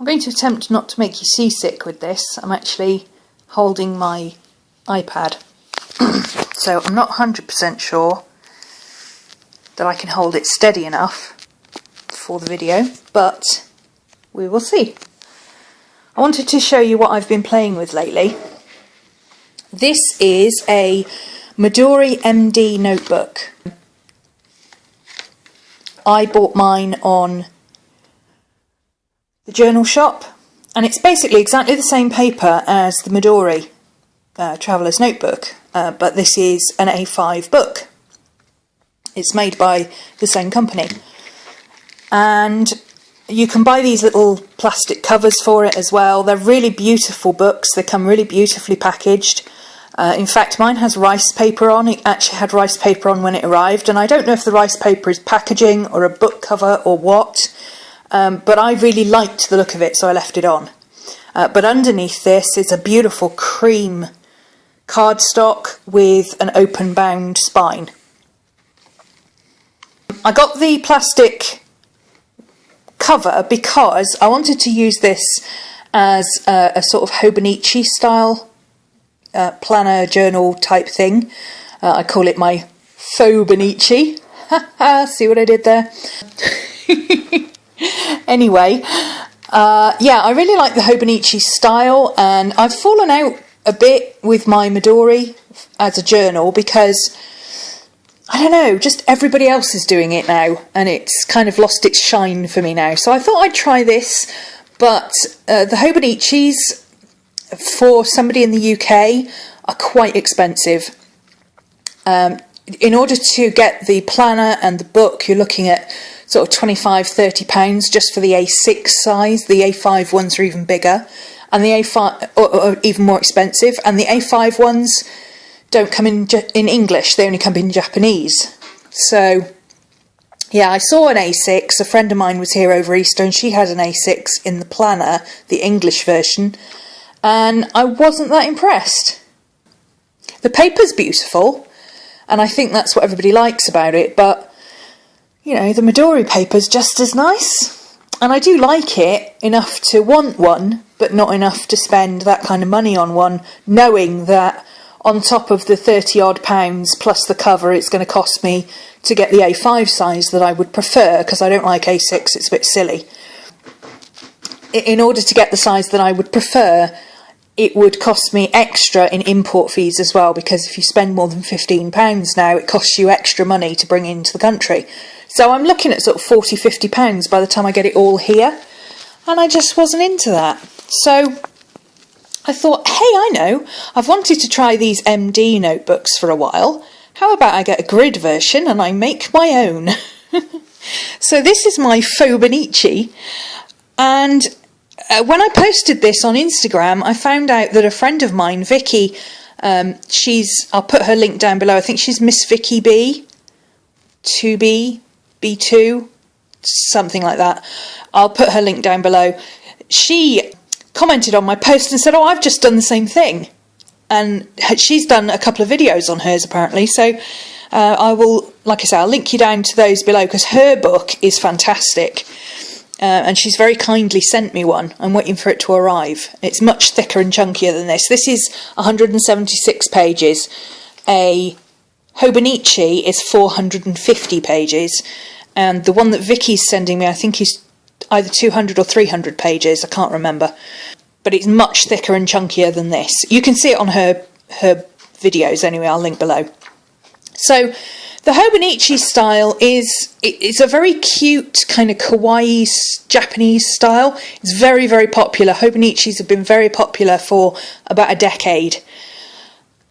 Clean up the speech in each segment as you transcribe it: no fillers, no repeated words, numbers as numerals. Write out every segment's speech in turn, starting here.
going to attempt not to make you seasick with this. I'm actually holding my iPad, so I'm not 100% sure that I can hold it steady enough for the video, but we will see. I wanted to show you what I've been playing with lately. This is a Midori MD notebook. I bought mine on the journal shop, and it's basically exactly the same paper as the Midori Traveller's Notebook, but this is an A5 book. It's made by the same company, and you can buy these little plastic covers for it as well. They're really beautiful books. They come really beautifully packaged. In fact, mine has rice paper on. It actually had rice paper on when it arrived, and I don't know if the rice paper is packaging or a book cover or what, but I really liked the look of it, so I left it on. But underneath this is a beautiful cream cardstock with an open bound spine. I got the plastic cover because I wanted to use this as a sort of Hobonichi style planner journal type thing. I call it my Fauxbonichi. See what I did there? Anyway, yeah, I really like the Hobonichi style, and I've fallen out a bit with my Midori as a journal because I don't know, just everybody else is doing it now, and it's kind of lost its shine for me now. So I thought I'd try this, but the Hobonichis for somebody in the UK are quite expensive. In order to get the planner and the book, you're looking at sort of £25–30 just for the A6 size. The A5 ones are even bigger, and the A5 are even more expensive, and the A5 ones don't come in English, they only come in Japanese. So yeah, I saw an A6, a friend of mine was here over Easter and she had an A6 in the planner, the English version, and I wasn't that impressed. The paper's beautiful, and I think that's what everybody likes about it, but you know, the Midori paper's just as nice, and I do like it enough to want one, but not enough to spend that kind of money on one, knowing that on top of the £30 odd plus the cover, it's going to cost me to get the A5 size that I would prefer, because I don't like A6, it's a bit silly. In order to get the size that I would prefer, it would cost me extra in import fees as well, because if you spend more than £15 now, it costs you extra money to bring into the country. So I'm looking at sort of £40–50 by the time I get it all here, and I just wasn't into that. So I thought, hey, I know, I've wanted to try these MD notebooks for a while. How about I get a grid version and I make my own? So this is my Fauxbonichi, and when I posted this on Instagram, I found out that a friend of mine, Vicky, I'll put her link down below, I think she's Miss Vicky B, 2B, B2, something like that. I'll put her link down below. She commented on my post and said, oh, I've just done the same thing, and she's done a couple of videos on hers apparently, so I will, like I say, I'll link you down to those below, because her book is fantastic, and she's very kindly sent me one. I'm waiting for it to arrive. It's much thicker and chunkier than this. This is 176 pages. A Hobonichi is 450 pages, and the one that Vicky's sending me, I think, is either 200 or 300 pages, I can't remember, but it's much thicker and chunkier than this. You can see it on her videos anyway, I'll link below. So the Hobonichi style it's a very cute kind of kawaii Japanese style. It's very, very popular. Hobonichis have been very popular for about a decade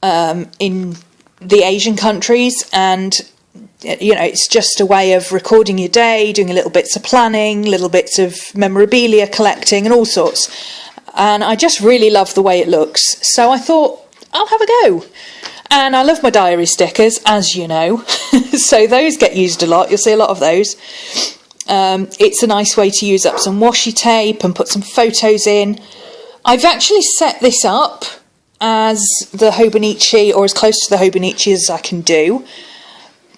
in the Asian countries, and you know, it's just a way of recording your day, doing a little bits of planning, little bits of memorabilia collecting and all sorts. And I just really love the way it looks. So I thought, I'll have a go. And I love my diary stickers, as you know. So those get used a lot. You'll see a lot of those. It's a nice way to use up some washi tape and put some photos in. I've actually set this up as the Hobonichi, or as close to the Hobonichi as I can do.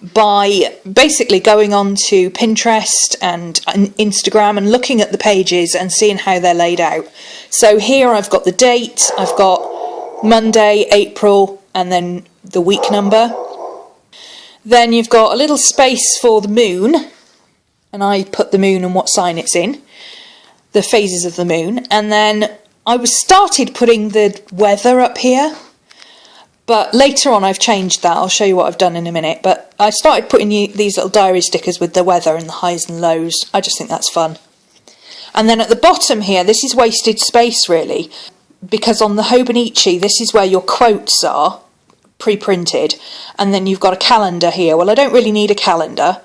by basically going on to Pinterest and Instagram and looking at the pages and seeing how they're laid out. So here I've got the date, I've got Monday, April, and then the week number. Then you've got a little space for the moon, and I put the moon and what sign it's in, the phases of the moon. And then I started putting the weather up here, but later on I've changed that. I'll show you what I've done in a minute. But I started putting these little diary stickers with the weather and the highs and lows. I just think that's fun. And then at the bottom here, this is wasted space really, because on the Hobonichi, this is where your quotes are, pre-printed, and then you've got a calendar here. Well, I don't really need a calendar,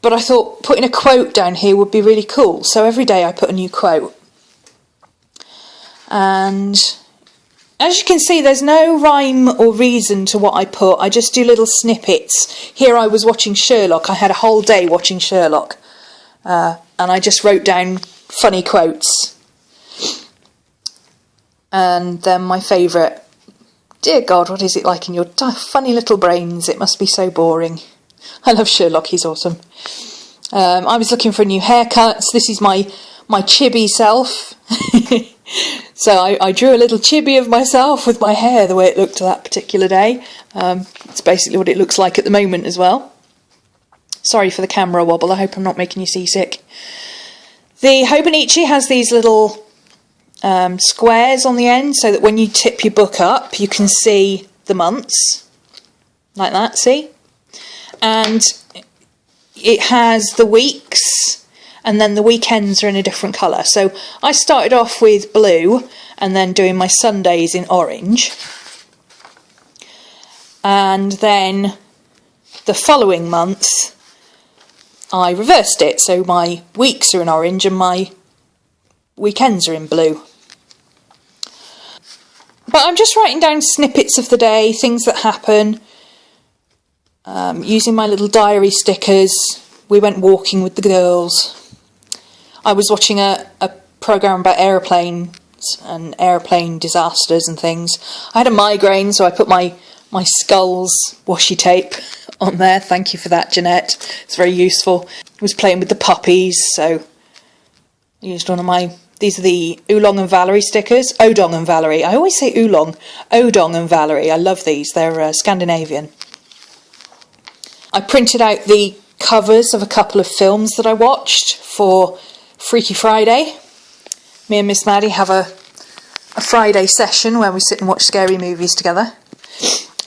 but I thought putting a quote down here would be really cool. So every day I put a new quote. And as you can see, there's no rhyme or reason to what I put. I just do little snippets. Here I was watching Sherlock. I had a whole day watching Sherlock. And I just wrote down funny quotes. And then my favourite, dear God, what is it like in your funny little brains? It must be so boring. I love Sherlock, he's awesome. I was looking for new haircuts. This is my chibi self. So I drew a little chibi of myself with my hair the way it looked that particular day. It's basically what it looks like at the moment as well. Sorry for the camera wobble, I hope I'm not making you seasick. The Hobonichi has these little squares on the end so that when you tip your book up you can see the months, like that, see? And it has the weeks, and then the weekends are in a different colour. So I started off with blue and then doing my Sundays in orange, and then the following month I reversed it, so my weeks are in orange and my weekends are in blue. But I'm just writing down snippets of the day, things that happen, using my little diary stickers. We went walking with the girls. I was watching a programme about aeroplanes and aeroplane disasters and things. I had a migraine, so I put my Skulls washi tape on there. Thank you for that, Jeanette. It's very useful. I was playing with the puppies, so I used one of my... These are the Oolong and Valerie stickers. Odong and Valerie. I always say Oolong. Odong and Valerie. I love these. They're Scandinavian. I printed out the covers of a couple of films that I watched for Freaky Friday. Me and Miss Maddie have a Friday session where we sit and watch scary movies together.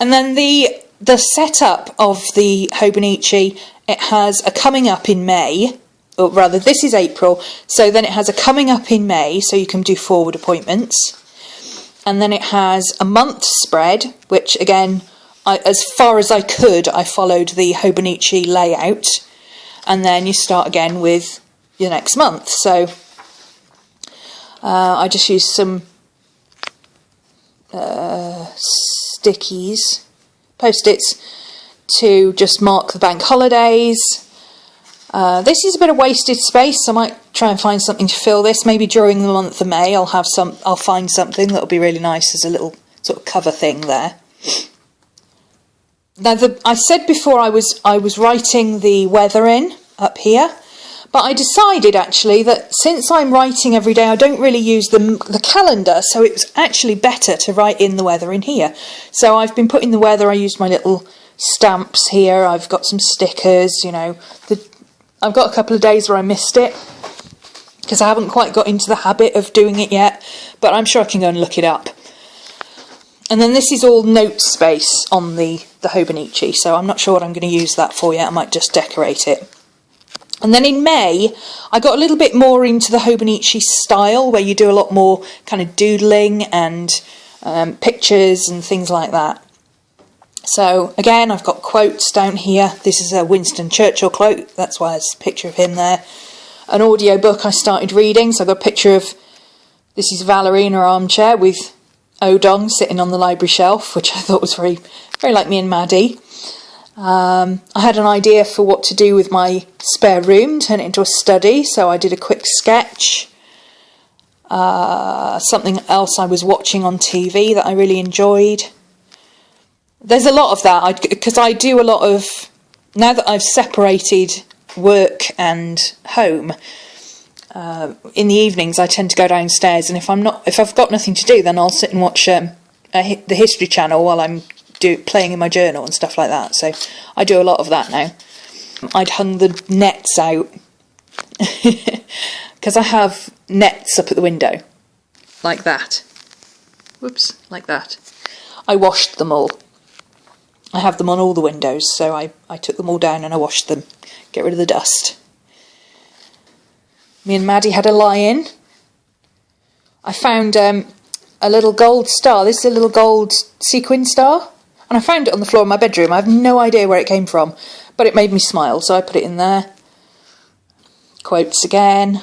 And then the setup of the Hobonichi, it has a coming up in May, or rather this is April, so then it has a coming up in May, so you can do forward appointments. And then it has a month spread, which again, as far as I could, I followed the Hobonichi layout. And then you start again with your next month. So I just used some stickies, post-its, to just mark the bank holidays. This is a bit of wasted space, so I might try and find something to fill this. Maybe during the month of May I'll find something that'll be really nice as a little sort of cover thing there. Now, I said before I was writing the weather in up here, but I decided actually that since I'm writing every day, I don't really use the calendar, so it was actually better to write in the weather in here. So I've been putting the weather. I used my little stamps here. I've got some stickers. You know, I've got a couple of days where I missed it because I haven't quite got into the habit of doing it yet, but I'm sure I can go and look it up. And then this is all note space on the Hobonichi, so I'm not sure what I'm going to use that for yet. I might just decorate it. And then in May, I got a little bit more into the Hobonichi style, where you do a lot more kind of doodling and pictures and things like that. So again, I've got quotes down here. This is a Winston Churchill quote, that's why there's a picture of him there. An audio book I started reading, so I've got a picture of, this is Valerie in her armchair with Odong sitting on the library shelf, which I thought was very, very like me and Maddie. I had an idea for what to do with my spare room, turn it into a study, so I did a quick sketch. Something else I was watching on TV that I really enjoyed. There's a lot of that, because I do a lot of now that I've separated work and home, in the evenings I tend to go downstairs, and if I've got nothing to do, then I'll sit and watch the History Channel while I'm playing in my journal and stuff like that. So I do a lot of that now. I'd hung the nets out because I have nets up at the window like that. Whoops, like that. I washed them all. I have them on all the windows, so I took them all down and I washed them, get rid of the dust. Me and Maddie had a lie-in. I found a little gold star. This is a little gold sequin star, and I found it on the floor of my bedroom. I have no idea where it came from, but it made me smile, so I put it in there. Quotes again.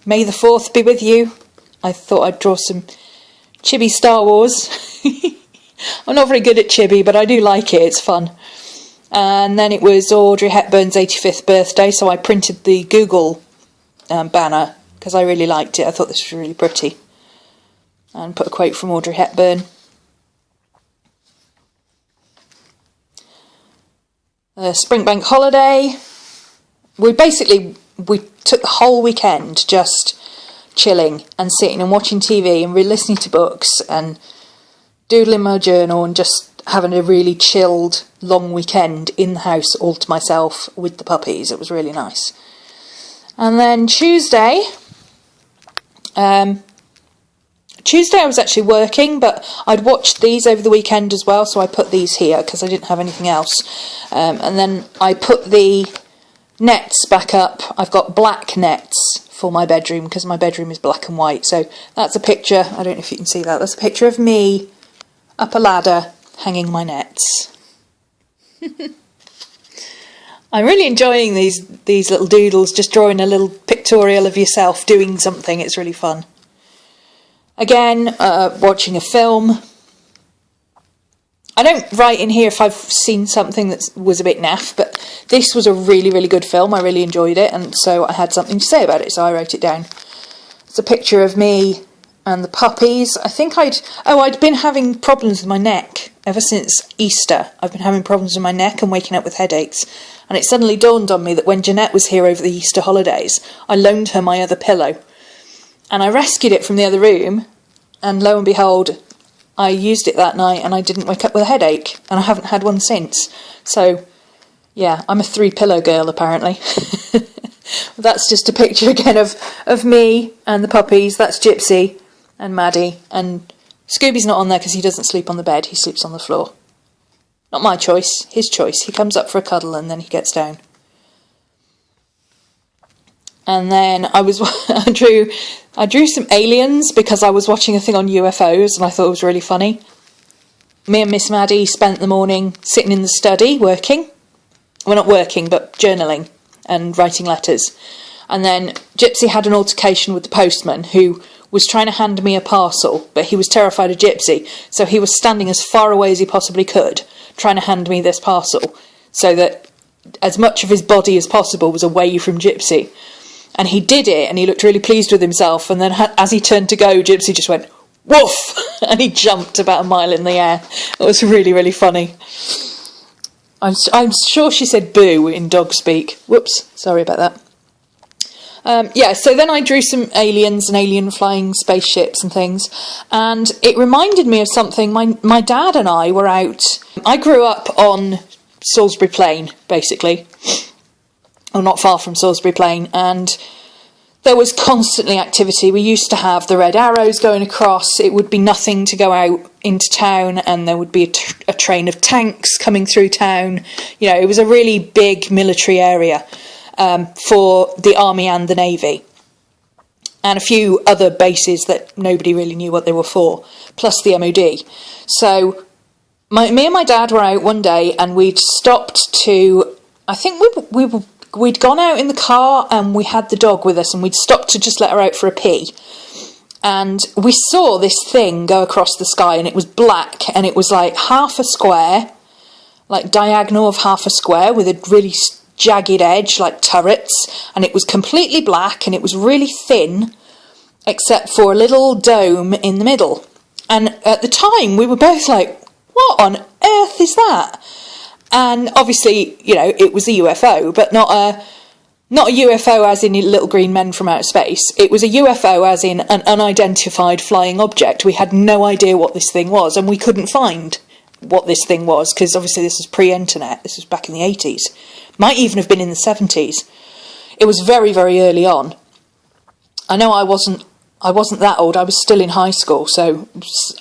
May the 4th be with you. I thought I'd draw some chibi Star Wars. I'm not very good at chibi, but I do like it, it's fun. And then it was Audrey Hepburn's 85th birthday, so I printed the Google banner because I really liked it. I thought this was really pretty. And put a quote from Audrey Hepburn. Springbank holiday. We took the whole weekend just chilling and sitting and watching TV and listening to books and doodling my journal and just having a really chilled long weekend in the house all to myself with the puppies. It was really nice. And then Tuesday I was actually working, but I'd watched these over the weekend as well, so I put these here because I didn't have anything else. And then I put the nets back up. I've got black nets for my bedroom because my bedroom is black and white. So that's a picture, I don't know if you can see that, that's a picture of me up a ladder hanging my nets. I'm really enjoying these little doodles, just drawing a little pictorial of yourself doing something. It's really fun. Again, watching a film. I don't write in here if I've seen something that was a bit naff, but this was a really, really good film. I really enjoyed it, and so I had something to say about it, so I wrote it down. It's a picture of me and the puppies. I think I'd been having problems with my neck ever since Easter. I've been having problems with my neck and waking up with headaches, and it suddenly dawned on me that when Jeanette was here over the Easter holidays, I loaned her my other pillow, and I rescued it from the other room, and lo and behold, I used it that night and I didn't wake up with a headache, and I haven't had one since. So yeah, I'm a 3-pillow girl apparently. That's just a picture again of me and the puppies. That's Gypsy and Maddie, and Scooby's not on there because he doesn't sleep on the bed, he sleeps on the floor. Not my choice, his choice. He comes up for a cuddle and then he gets down. And then I drew some aliens because I was watching a thing on UFOs and I thought it was really funny. Me and Miss Maddie spent the morning sitting in the study working. Well, not working, but journaling and writing letters. And then Gypsy had an altercation with the postman who was trying to hand me a parcel, but he was terrified of Gypsy, so he was standing as far away as he possibly could, trying to hand me this parcel, so that as much of his body as possible was away from Gypsy. And he did it, and he looked really pleased with himself, and then as he turned to go, Gypsy just went, woof! And he jumped about a mile in the air. It was really, really funny. I'm sure she said boo in dog speak. Whoops, sorry about that. Yeah, so then I drew some aliens and alien flying spaceships and things, and it reminded me of something. My dad and I were out. I grew up on Salisbury Plain, basically, or not far from Salisbury Plain, and there was constantly activity. We used to have the red arrows going across. It would be nothing to go out into town, and there would be a train of tanks coming through town. You know, it was a really big military area. For the Army and the Navy, and a few other bases that nobody really knew what they were for, plus the MOD. So me and my dad were out one day, and we'd stopped to, I think we'd gone out in the car, and we had the dog with us, and we'd stopped to just let her out for a pee. And we saw this thing go across the sky, and it was black, and it was like half a square, like diagonal of half a square, with a really jagged edge like turrets, and it was completely black, and it was really thin except for a little dome in the middle. And at the time we were both like, what on earth is that? And obviously, you know, it was a UFO, but not a UFO as in little green men from outer space. It was a UFO as in an unidentified flying object. We had no idea what this thing was, and we couldn't find what this thing was, because obviously this was pre-internet. This was back in the 80s. Might even have been in the 70s. It was very, very early on. I know I wasn't that old. I was still in high school, so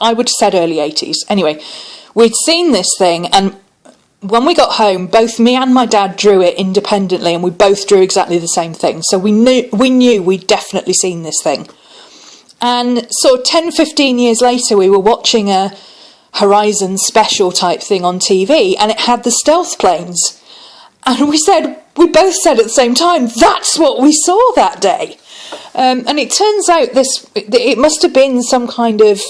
I would have said early 80s. Anyway, we'd seen this thing, and when we got home, both me and my dad drew it independently, and we both drew exactly the same thing. So we knew we'd definitely seen this thing. And sort of 10, 15 years later, we were watching a Horizon special type thing on TV, and it had the stealth planes. And we both said at the same time, that's what we saw that day. And it turns out it must have been some kind of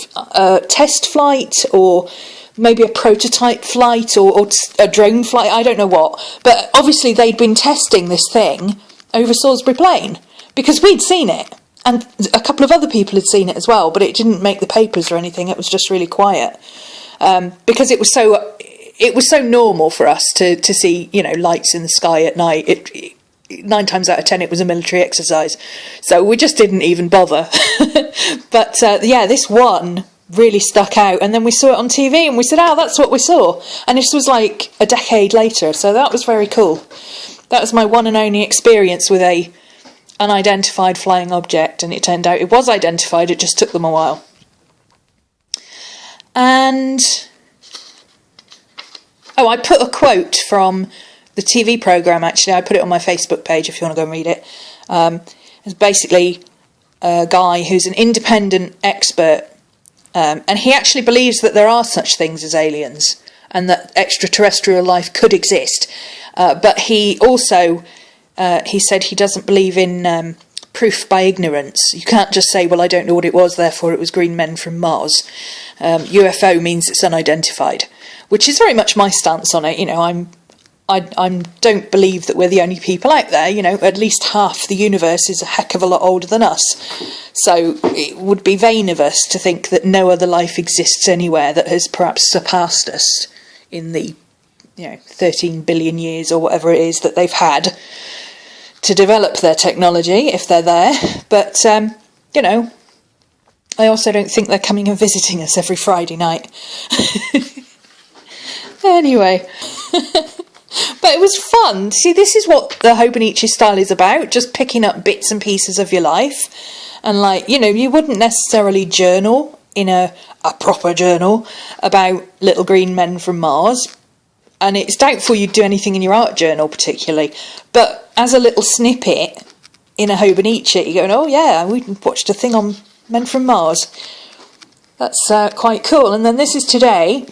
test flight, or maybe a prototype flight, or a drone flight, I don't know what. But obviously they'd been testing this thing over Salisbury Plain, because we'd seen it. And a couple of other people had seen it as well, but it didn't make the papers or anything. It was just really quiet. Because it was so normal for us to see, you know, lights in the sky at night. 9 times out of 10 it was a military exercise, so we just didn't even bother. But yeah, this one really stuck out, and then we saw it on TV and we said, oh, that's what we saw. And this was like a decade later, so that was very cool. That was my one and only experience with a unidentified flying object, and it turned out it was identified. It just took them a while. And I put a quote from the TV programme, actually. I put it on my Facebook page if you want to go and read it. It's basically a guy who's an independent expert, and he actually believes that there are such things as aliens and that extraterrestrial life could exist. But he also, he said he doesn't believe in proof by ignorance. You can't just say, well, I don't know what it was, therefore it was green men from Mars. UFO means it's unidentified, which is very much my stance on it. You know, I don't believe that we're the only people out there. You know, at least half the universe is a heck of a lot older than us. So it would be vain of us to think that no other life exists anywhere that has perhaps surpassed us in the, 13 billion years or whatever it is that they've had to develop their technology, if they're there. But, I also don't think they're coming and visiting us every Friday night. Anyway. But it was fun. See, this is what the Hobonichi style is about, just picking up bits and pieces of your life. And you wouldn't necessarily journal in a proper journal about little green men from Mars. And it's doubtful you'd do anything in your art journal particularly. But as a little snippet in a Hobonichi, you're going, oh yeah, we watched a thing on men from Mars. That's quite cool. And then this is today.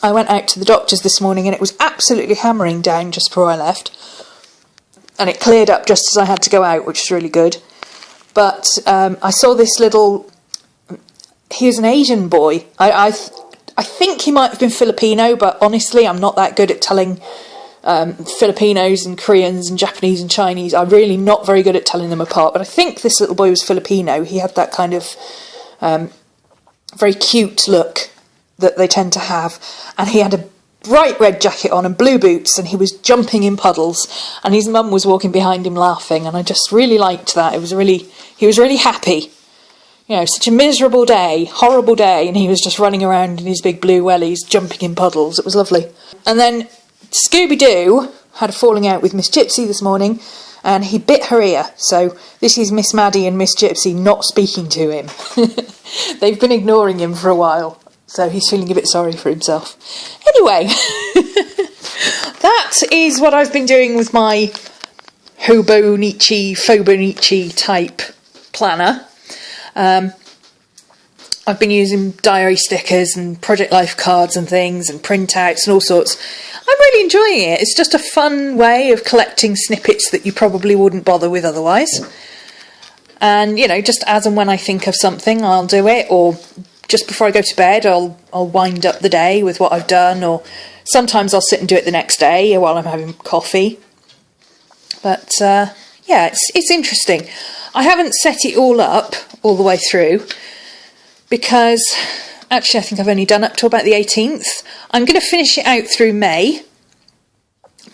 I went out to the doctor's this morning and it was absolutely hammering down just before I left. And it cleared up just as I had to go out, which is really good. But I saw this little... He was an Asian boy. I think he might have been Filipino, but honestly, I'm not that good at telling Filipinos and Koreans and Japanese and Chinese. I'm really not very good at telling them apart. But I think this little boy was Filipino. He had that kind of very cute look that they tend to have, and he had a bright red jacket on and blue boots, and he was jumping in puddles, and his mum was walking behind him laughing, and I just really liked that. He was really happy. Such a miserable day, horrible day, and he was just running around in his big blue wellies, jumping in puddles. It was lovely. And then Scooby-Doo had a falling out with Miss Gypsy this morning, and he bit her ear. So this is Miss Maddie and Miss Gypsy not speaking to him. They've been ignoring him for a while. So he's feeling a bit sorry for himself. Anyway, that is what I've been doing with my Fauxbonichi type planner. I've been using diary stickers and Project Life cards and things and printouts and all sorts. I'm really enjoying it. It's just a fun way of collecting snippets that you probably wouldn't bother with otherwise. And, just as and when I think of something, I'll do it, or... just before I go to bed, I'll wind up the day with what I've done, or sometimes I'll sit and do it the next day while I'm having coffee. But it's interesting. I haven't set it all up all the way through because actually I think I've only done up to about the 18th. I'm going to finish it out through May,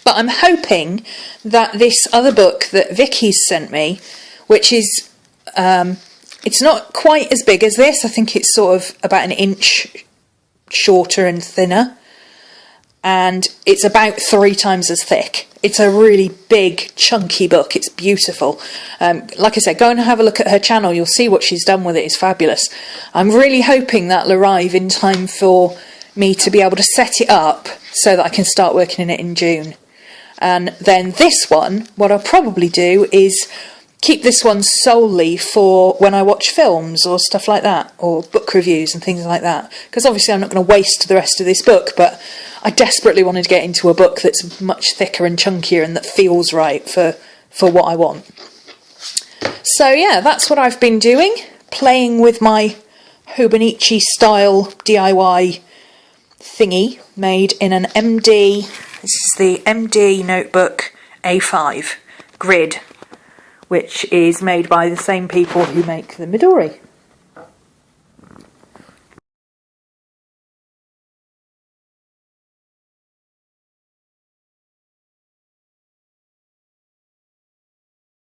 But I'm hoping that this other book that Vicky's sent me, which is, it's not quite as big as this. I think it's sort of about an inch shorter and thinner. And it's about 3 times as thick. It's a really big, chunky book. It's beautiful. Like I said, go and have a look at her channel. You'll see what she's done with it. It's fabulous. I'm really hoping that'll arrive in time for me to be able to set it up so that I can start working in it in June. And then this one, what I'll probably do is keep this one solely for when I watch films or stuff like that, or book reviews and things like that. Because obviously I'm not going to waste the rest of this book, but I desperately wanted to get into a book that's much thicker and chunkier and that feels right for what I want. So yeah, that's what I've been doing, playing with my Hobonichi style DIY thingy made in an MD. This is the MD notebook A5 grid, which is made by the same people who make the Midori.